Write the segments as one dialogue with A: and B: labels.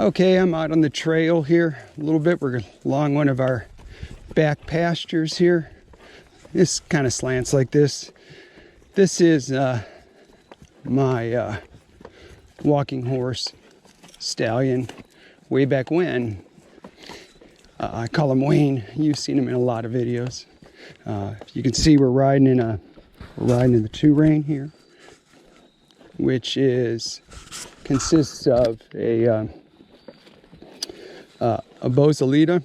A: Okay, I'm out on the trail here a little bit. We're along one of our back pastures here. This kind of slants like this. This is my walking horse, Stallion, way back when. I call him Wayne. You've seen him in a lot of videos. You can see we're riding in the Two Rein here, which consists of a Bozalita.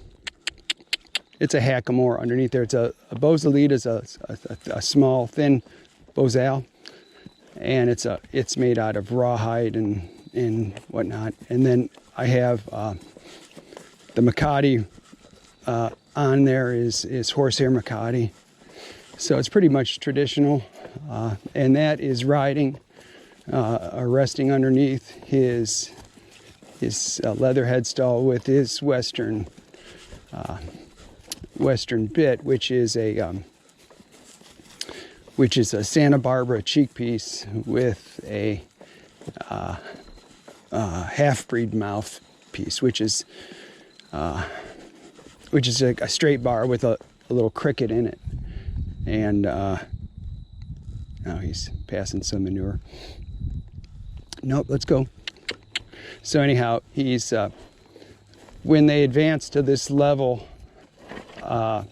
A: It's a hackamore underneath there. It's a Bozalita is a small, thin bozal, and it's made out of rawhide and whatnot. And then I have the Makati on there is horsehair Makati, so it's pretty much traditional. And that is riding, resting underneath his leather headstall with his western bit, which is a Santa Barbara cheek piece with a half-breed mouth piece, which is like a straight bar with a little cricket in it. And now he's passing some manure. Nope, let's go. So anyhow, he's when they advance to this level, I'm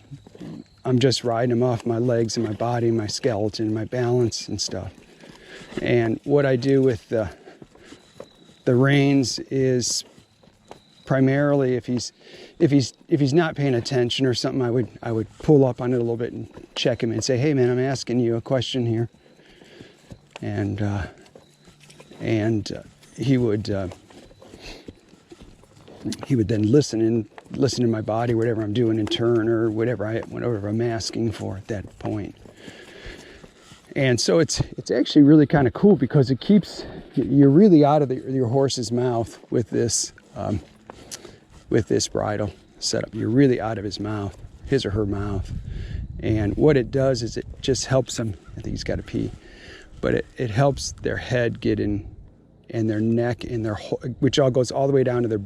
A: just riding him off my legs and my body, my skeleton, my balance and stuff. And what I do with the reins is primarily if he's not paying attention or something, I would pull up on it a little bit and check him and say, "Hey man, I'm asking you a question here." And he would then listen to my body, whatever I'm doing in turn or whatever I'm asking for at that point. And so it's actually really kind of cool because it keeps you're really out of your horse's mouth with this bridle setup. You're really out of his mouth, his or her mouth. And what it does is it just helps them. I think he's got to pee, but it helps their head get in, and their neck, and which all goes all the way down to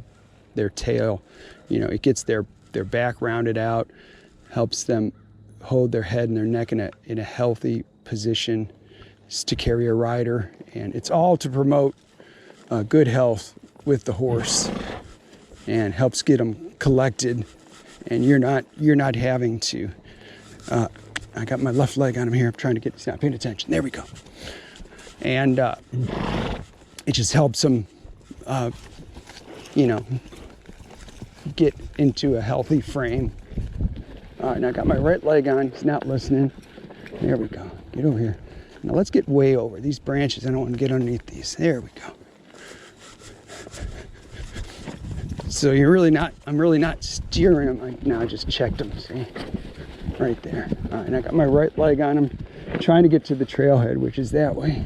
A: their tail. You know, it gets their back rounded out, helps them hold their head and their neck in a healthy position to carry a rider, and it's all to promote good health with the horse, and helps get them collected. And you're not having to. I got my left leg on him here. I'm trying to he's not paying attention. There we go. And it just helps them, get into a healthy frame. All right, now I got my right leg on. He's not listening. There we go. Get over here. Now let's get way over these branches. I don't want to get underneath these. There we go. So I'm really not steering him. Now I just checked him, see? Right there. All right, and I got my right leg on him, trying to get to the trailhead, which is that way.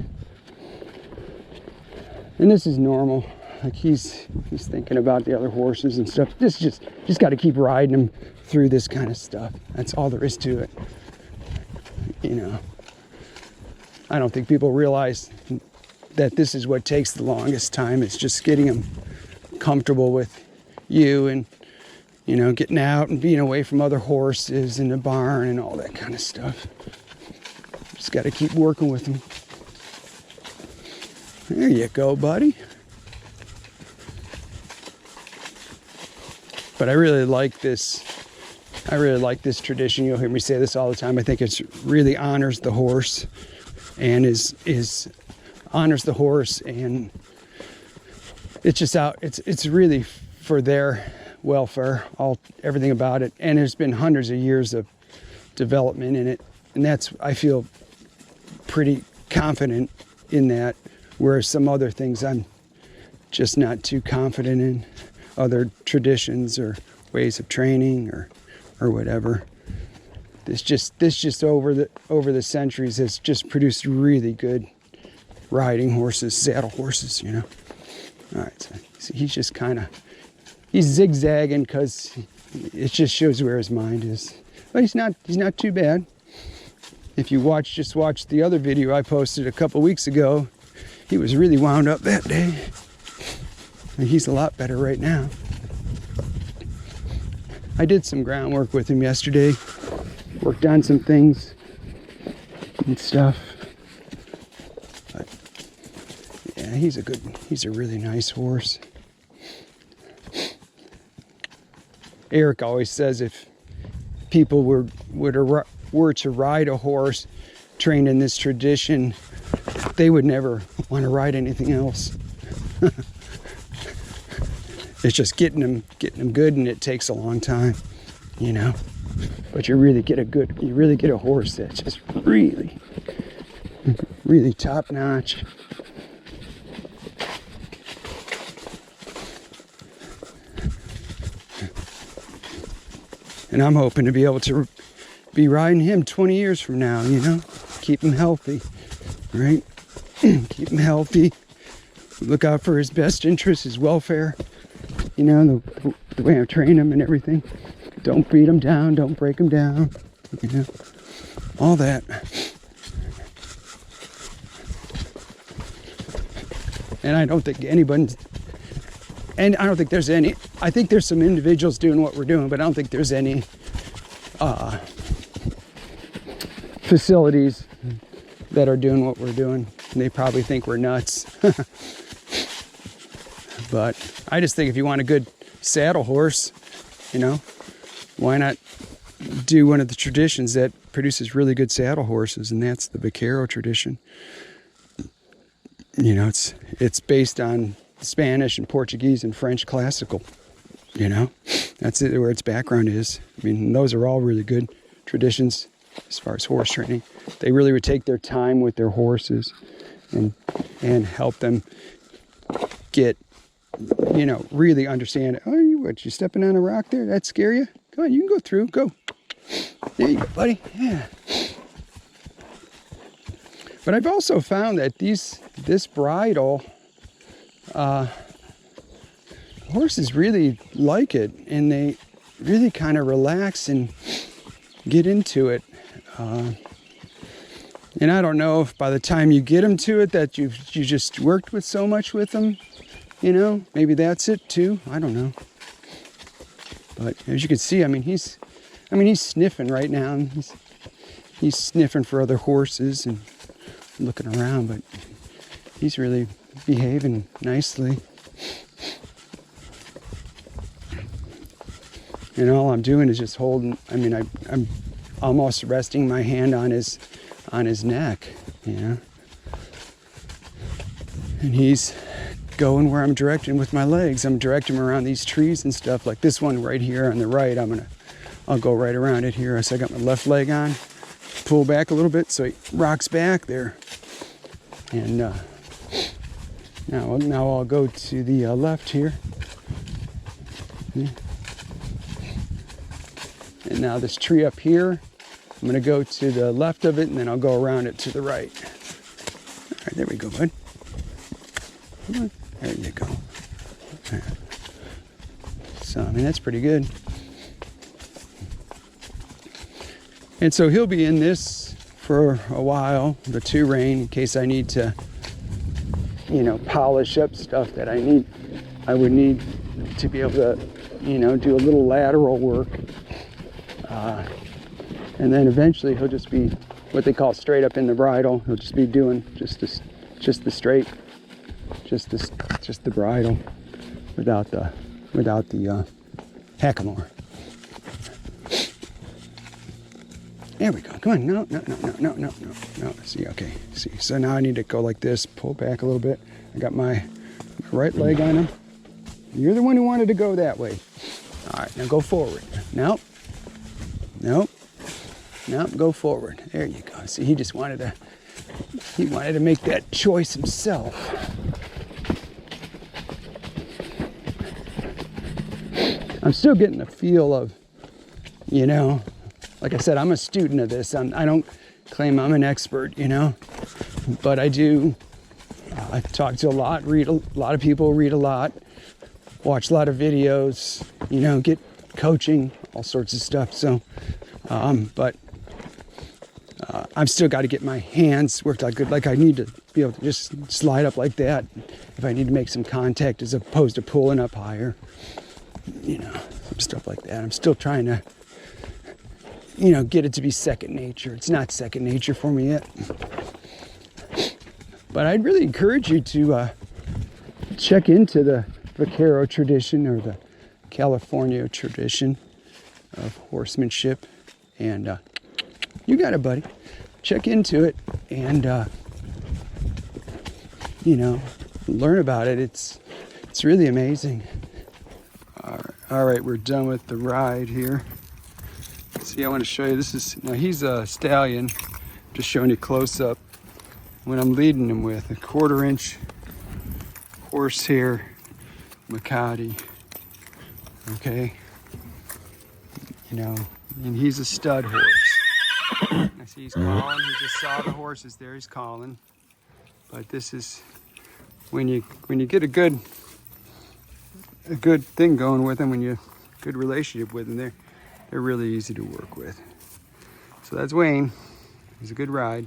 A: And this is normal. Like he's thinking about the other horses and stuff. Just got to keep riding him through this kind of stuff. That's all there is to it. You know, I don't think people realize that this is what takes the longest time. It's just getting them comfortable with you, and getting out and being away from other horses in the barn and all that kind of stuff. Just got to keep working with them. There you go, buddy. But I really like this. I really like this tradition. You'll hear me say this all the time. I think it really honors the horse, and honors the horse, and it's just out. It's really for their welfare, everything about it. And there's been hundreds of years of development in it, and I feel pretty confident in that. Whereas some other things I'm just not too confident in, other traditions or ways of training or whatever. This just over the centuries has just produced really good riding horses, saddle horses, All right, so he's just he's zigzagging because it just shows where his mind is. But he's not too bad. If you watch the other video I posted a couple weeks ago, he was really wound up that day. And he's a lot better right now. I did some groundwork with him yesterday. Worked on some things and stuff. But yeah, he's a really nice horse. Eric always says if people were to ride a horse trained in this tradition, they would never want to ride anything else. It's just getting them good, and it takes a long time, you know. But you really get a horse that's just really, really top notch. And I'm hoping to be able to be riding him 20 years from now, you know. Keep him healthy, right? Keep him healthy. Look out for his best interest, his welfare. You know, the way I train him and everything. Don't beat him down. Don't break him down. You know, all that. And I don't think anybody's... And I don't think there's any... I think there's some individuals doing what we're doing, but I don't think there's any facilities that are doing what we're doing. And they probably think we're nuts. But I just think if you want a good saddle horse, you know, why not do one of the traditions that produces really good saddle horses, and that's the vaquero tradition. You know, it's based on Spanish and Portuguese and French classical, you know. That's it, where its background is. I mean, those are all really good traditions as far as horse training. They really would take their time with their horses and help them get, you know, really understand. Oh, you stepping on a rock there? That scare you? Come on, you can go through. Go. There you go, buddy. Yeah. But I've also found that this bridle, horses really like it, and they really kind of relax and get into it. And I don't know if by the time you get them to it that you just worked with so much with them. You know, maybe that's it too. I don't know. But as you can see, I mean, he's sniffing right now. He's sniffing for other horses and looking around, but he's really behaving nicely. And all I'm doing is just holding. I mean, I'm almost resting my hand on his neck, you know. And he's going where I'm directing with my legs. I'm directing him around these trees and stuff, like this one right here on the right. I'll go right around it here. So I got my left leg on, pull back a little bit so he rocks back there. And now I'll go to the left here. Yeah. And now this tree up here, I'm gonna go to the left of it, and then I'll go around it to the right. All right, there we go, bud. Come on. There you go. Right. So, I mean, that's pretty good. And so he'll be in this for a while, the Two Rein, in case I need to, you know, polish up stuff that I would need to be able to, you know, do a little lateral work. And then eventually he'll just be what they call straight up in the bridle. He'll just be doing just the straight, just the bridle without the hackamore. There we go. Come on. No. See, okay. See, so now I need to go like this, pull back a little bit. I got my right leg on him. You're the one who wanted to go that way. All right, now go forward. Nope, go forward. There you go. See, he wanted to make that choice himself. I'm still getting the feel of, you know, like I said, I'm a student of this. I don't claim I'm an expert, you know, but I do. I talk to a lot, read a lot of people, read a lot, watch a lot of videos, you know, get coaching, all sorts of stuff. So, but I've still got to get my hands worked out good. Like I need to be able to just slide up like that if I need to make some contact as opposed to pulling up higher. You know, some stuff like that. I'm still trying to, you know, get it to be second nature. It's not second nature for me yet. But I'd really encourage you to check into the vaquero tradition or the California tradition of horsemanship. And you got it, buddy. Check into it and, you know, learn about it. It's really amazing. All right, we're done with the ride here. See, I want to show you, this is, now he's a stallion, just showing you close up when I'm leading him with a 1/4 inch horsehair Makati. Okay, you know, and he's a stud horse. I see he's calling. He just saw the horses there. He's calling. But this is when you get a good thing going with them, when you good relationship with them, they're really easy to work with. So that's Wayne. It was a good ride.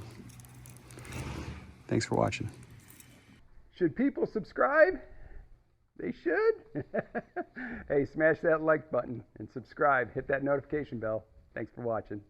A: Thanks for watching. Should people subscribe? They should. Hey, smash that like button and subscribe. Hit that notification bell. Thanks for watching.